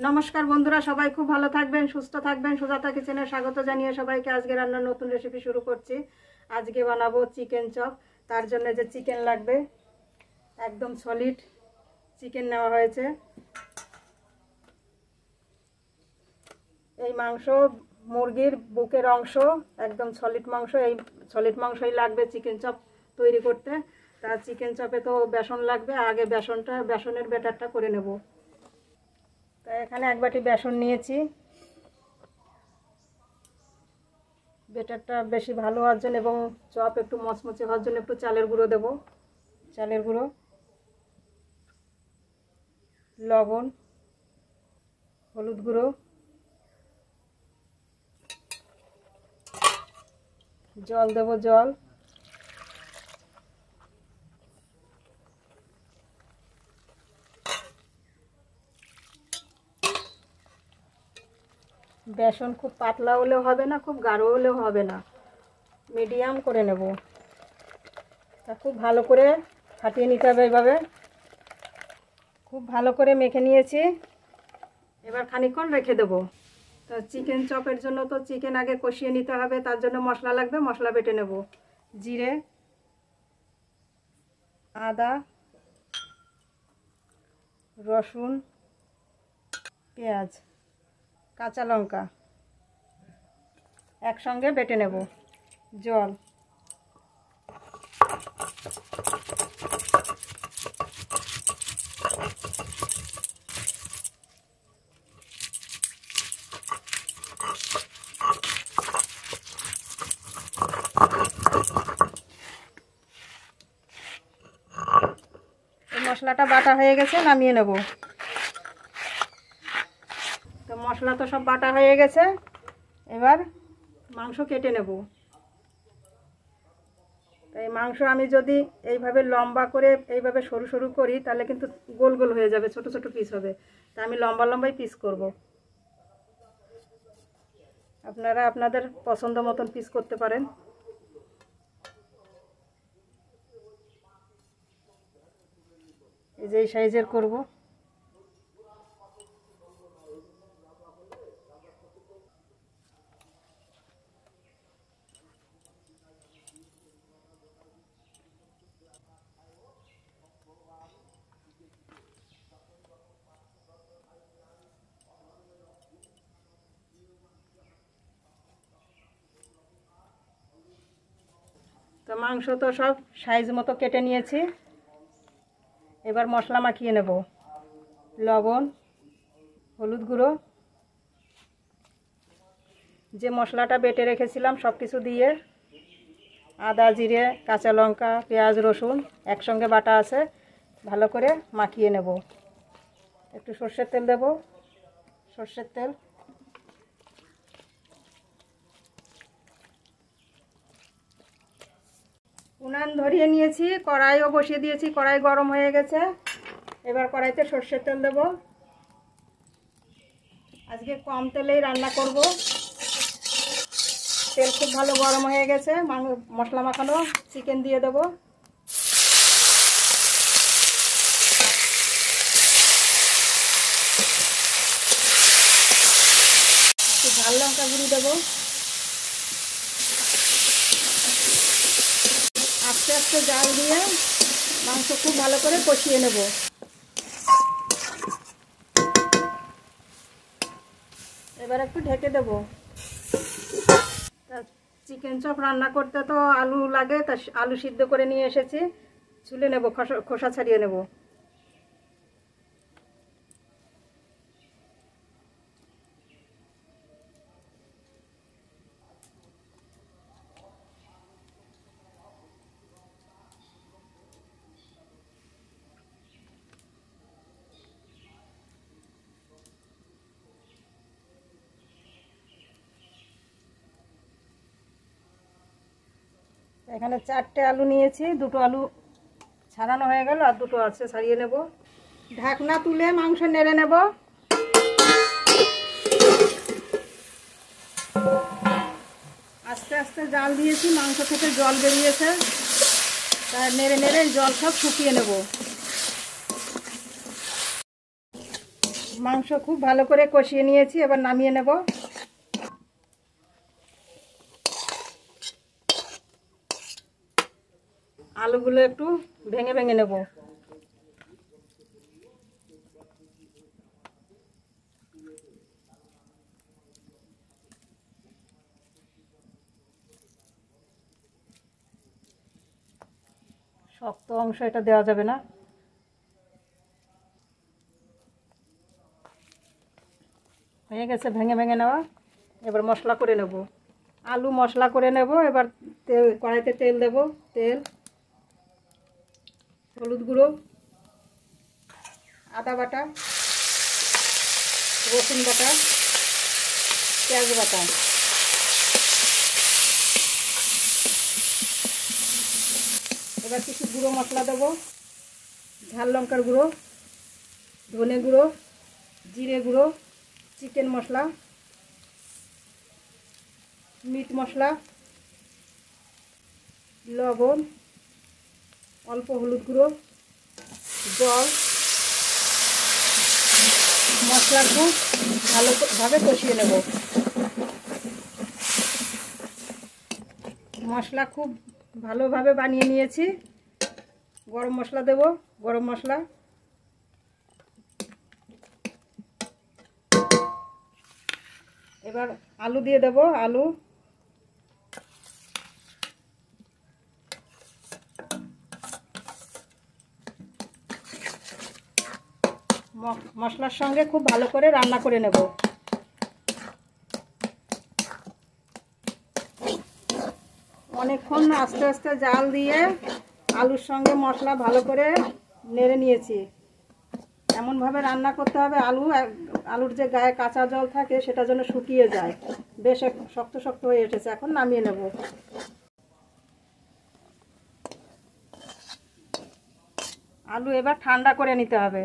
নমস্কার বন্ধুরা, সবাই খুব ভালো থাকবেন, সুস্থ থাকবেন। সুজাতা কিচেনে স্বাগত জানিয়ে সবাইকে আজকে রান্নার নতুন রেসিপি শুরু করছি। আজকে বানাবো চিকেন চপ। তার জন্য যে চিকেন লাগবে, একদম সলিড চিকেন নেওয়া হয়েছে। এই মাংস মুরগির বুকের অংশ, একদম সলিড মাংস। এই সলিড মাংসই লাগবে চিকেন চপ তৈরি করতে। তা চিকেন চপে তো বেসন লাগবে, আগে বেসনের ব্যাটারটা করে নেব। তো এখানে এক বাটি বেসন নিয়েছি। ব্যাটারটা বেশি ভালো হওয়ার জন্য এবং চপ একটু মচমচে হওয়ার জন্য একটু চালের গুঁড়ো দেব। চালের গুঁড়ো, লবণ, হলুদ গুঁড়ো, জল দেব। জল, বেসন খুব পাতলা হলেও হবে না, খুব গাঢ় হলেও হবে না, মিডিয়াম করে নেব। তা খুব ভালো করে ফাটিয়ে নিতে হবে। এইভাবে খুব ভালো করে মেখে নিয়েছি। এবার খানিকক্ষণ রেখে দেব। তো চিকেন চপের জন্য তো চিকেন আগে কষিয়ে নিতে হবে, তার জন্য মশলা লাগবে। মশলা বেটে নেব। জিরে, আদা, রসুন, পেঁয়াজ, কাঁচা লঙ্কা একসঙ্গে বেটে নেব। জল, মশলাটা বাটা হয়ে গেছে, নামিয়ে নেব। তো মশলা তো সব বাটা হয়ে গেছে, এবার মাংস কেটে নেব। এই মাংস আমি যদি এইভাবে লম্বা করে এইভাবে সরু সরু করি, তাহলে কিন্তু গোল গোল হয়ে যাবে, ছোট ছোট পিস হবে। তা আমি লম্বা লম্বাই পিস করব। আপনারা আপনাদের পছন্দ মতন পিস করতে পারেন। এই যে এই সাইজের করব। তো মাংস তো সব সাইজ মতো কেটে নিয়েছি। এবার মশলা মাখিয়ে নেব। লবণ, হলুদ গুঁড়ো, যে মশলাটা বেটে রেখেছিলাম সব কিছু দিয়ে, আদা, জিরে, কাঁচা লঙ্কা, পেঁয়াজ, রসুন একসঙ্গে বাটা আছে, ভালো করে মাখিয়ে নেব। একটু সর্ষের তেল দেব। সর্ষের তেল, উনান ধরিয়ে নিয়েছি, কড়াইও বসিয়ে দিয়েছি। কড়াই গরম হয়ে গেছে। এবার কড়াইতে সর্ষের তেল দেব। আজকে কম তেলেই রান্না করব। তেল খুব ভালো গরম হয়ে গেছে। মশলা মাখানো চিকেন দিয়ে দেব। একটু ঝাল লঙ্কা গুঁড়ি দেব। আস্তে আস্তে জাল দিয়ে মাংস খুব ভালো করে কষিয়ে নেব। এবার একটু ঢেকে দেব। চিকেন চপ রান্না করতে তো আলু লাগে, তা আলু সিদ্ধ করে নিয়ে এসেছি। ছুলে নেব, খোসা ছাড়িয়ে নেব। এখানে 4টে আলু নিয়েছি, 2টো আলু ছাড়ানো হয়ে গেল, আর 2টো আছে, ছাড়িয়ে নেব। ঢাকনা তুলে মাংস নেড়ে নেব। আস্তে আস্তে জাল দিয়েছি, মাংস থেকে জল বেরিয়েছে। তাই নেড়ে নেড়ে জল সব শুকিয়ে নেব। মাংস খুব ভালো করে কষিয়ে নিয়েছি, এবার নামিয়ে নেব। আলুগুলো একটু ভেঙে ভেঙে নেব। শক্ত অংশ এটা দেওয়া যাবে না। হয়ে গেছে ভেঙে ভেঙে নেওয়া। এবার মশলা করে নেব। আলু মশলা করে নেব। এবার কড়াইতে তেল দেব। তেল, হলুদ গুঁড়ো, আদা বাটা, রসুন বাটা, পেঁয়াজ বাটা, এবার কিছু গুঁড়ো মশলা দেবো। ঝাল লঙ্কার গুঁড়ো, ধনে গুঁড়ো, জিরে গুঁড়ো, চিকেন মশলা, মিট মশলা, লবণ, অল্প হলুদ গুঁড়ো, জল। মশলা খুব ভালোভাবে কষিয়ে নেব। মশলা খুব ভালোভাবে বানিয়ে নিয়েছি। গরম মশলা দেব। গরম মশলা, এবার আলু দিয়ে দেব। আলু, মশলার সঙ্গে খুব ভালো করে রান্না করে নেব। অনেকক্ষণ আস্তে আস্তে জাল দিয়ে আলুর সঙ্গে মশলা ভালো করে নেড়ে নিয়েছি। এমনভাবে রান্না করতে হবে আলুর যে গায়ে কাঁচা জল থাকে সেটা যেন শুকিয়ে যায়। বেশ শক্ত শক্ত হয়ে এসেছে। এখন নামিয়ে নেব। আলু এবার ঠান্ডা করে নিতে হবে।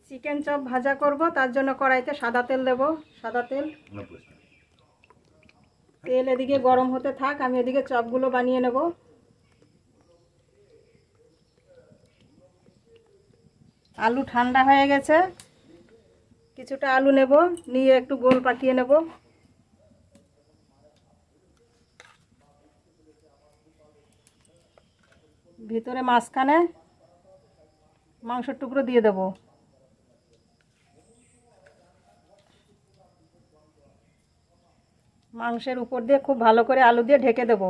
চিকেন চপ ভাজা করব, তার জন্য কড়াইতে সাদা তেল দেব। সাদা তেল, তেল এদিকে গরম হতে থাক, আমি এদিকে চপগুলো বানিয়ে নেব। আলু ঠান্ডা হয়ে গেছে। কিছুটা আলু নেব, নিয়ে একটু গোল পাকিয়ে নেব। ভিতরে মাঝখানে মাংসের টুকরো দিয়ে দেব। মাংসের উপর দিয়ে খুব ভালো করে আলু দিয়ে ঢেকে দেব।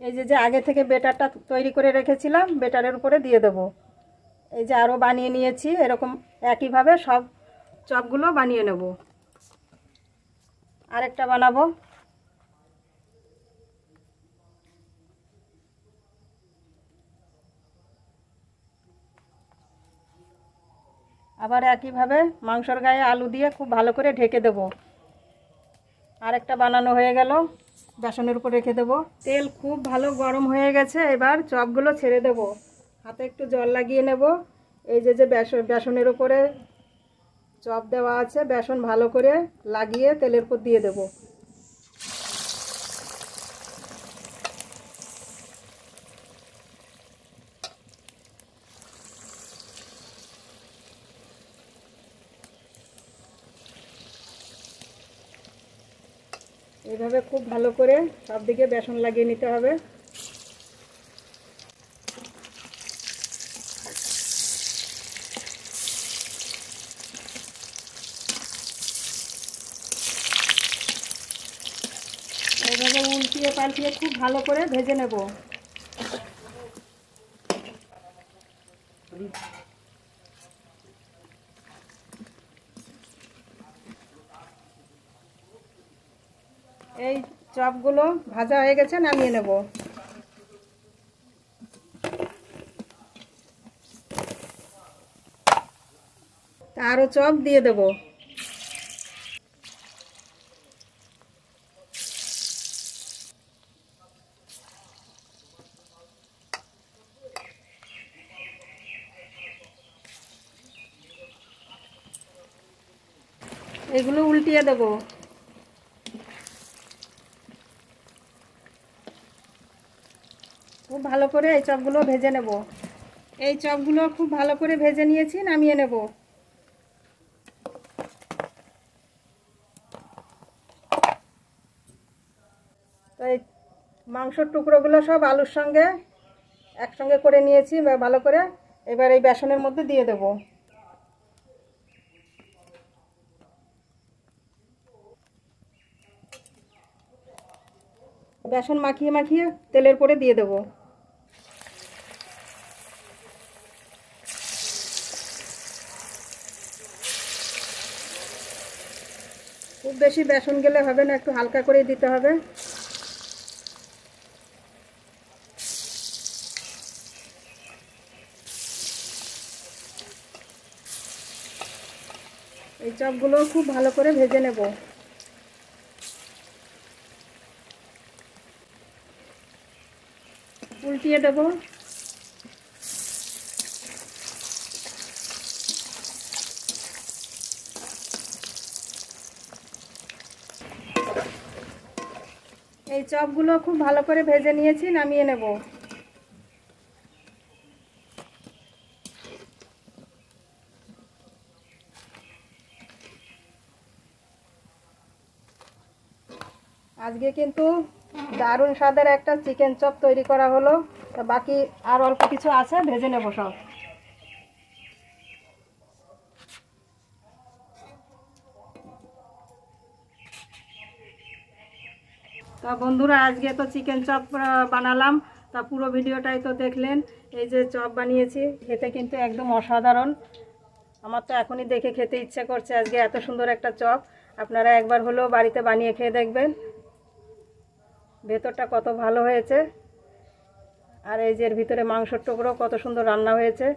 এই যে আগে থেকে বেটারটা তৈরি করে রেখেছিলাম, বেটারের উপরে দিয়ে দেব। এই যে আরও বানিয়ে নিয়েছি, এরকম একইভাবে সব চপগুলো বানিয়ে নেব। আরেকটা বানাবো। আবার একইভাবে মাংসর গায়ে আলু দিয়ে খুব ভালো করে ঢেকে দেব। আরেকটা বানানো হয়ে গেল। বেসনের উপর রেখে দেব। তেল খুব ভালো গরম হয়ে গেছে। এবার চপগুলো ছেড়ে দেব। হাতে একটু জল লাগিয়ে নেব। এই যে বেসনের উপরে চপ দেওয়া আছে, বেসন ভালো করে লাগিয়ে তেলের উপর দিয়ে দেব। এইভাবে খুব ভালো করে সব দিকে বেসন লাগিয়ে নিতে হবে। এইভাবে উল্টিয়ে পাল্টিয়ে খুব ভালো করে ভেজে নেব। এই চপগুলো ভাজা হয়ে গেছে, নামিয়ে নেব। আরও চপ দিয়ে দেব। এগুলো উল্টিয়ে দেব। ভালো করে এই চপগুলো ভেজে নেব। এই চপগুলো খুব ভালো করে ভেজে নিয়েছি, নামিয়ে নেব। তো এই মাংসর টুকরোগুলো সব আলুর সঙ্গে একসঙ্গে করে নিয়েছি ভালো করে। এবার এই বেসনের মধ্যে দিয়ে দেব। বেসন মাখিয়ে মাখিয়ে তেলের পরে দিয়ে দেব। খুব বেশি বেসন গেলে হবে না, একটু হালকা করে দিতে হবে। এই চপগুলো খুব ভালো করে ভেজে নেব। উল্টিয়ে দেব। এই চপগুলো খুব ভালো করে ভেজে নিয়েছি, নামিয়ে নেব। আজকে কিন্তু দারুণ স্বাদের একটা চিকেন চপ তৈরি করা হলো। তা বাকি আর অল্প কিছু আছে, ভেজে নেব সব। তা বন্ধুরা, আজকে তো চিকেন চপ বানালাম। তা পুরো ভিডিওটাই তো দেখলেন। এই যে চপ বানিয়েছি, খেতে কিন্তু একদম অসাধারণ। আমার তো এখনই দেখে খেতে ইচ্ছে করছে। আজকে এত সুন্দর একটা চপ আপনারা একবার হলেও বাড়িতে বানিয়ে খেয়ে দেখবেন। ভেতরটা কত ভালো হয়েছে, আর এই যে এর ভিতরে মাংসের টুকরো কত সুন্দর রান্না হয়েছে।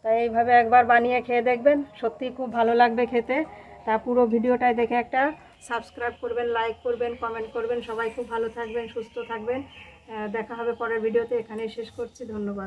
তাই এইভাবে একবার বানিয়ে খেয়ে দেখবেন, সত্যিই খুব ভালো লাগবে খেতে। তা পুরো ভিডিওটাই দেখে একটা সাবস্ক্রাইব করবেন, লাইক করবেন, কমেন্ট করবেন। সবাই খুব ভালো থাকবেন, সুস্থ থাকবেন। দেখা হবে পরের ভিডিওতে। এখানেই শেষ করছি। ধন্যবাদ।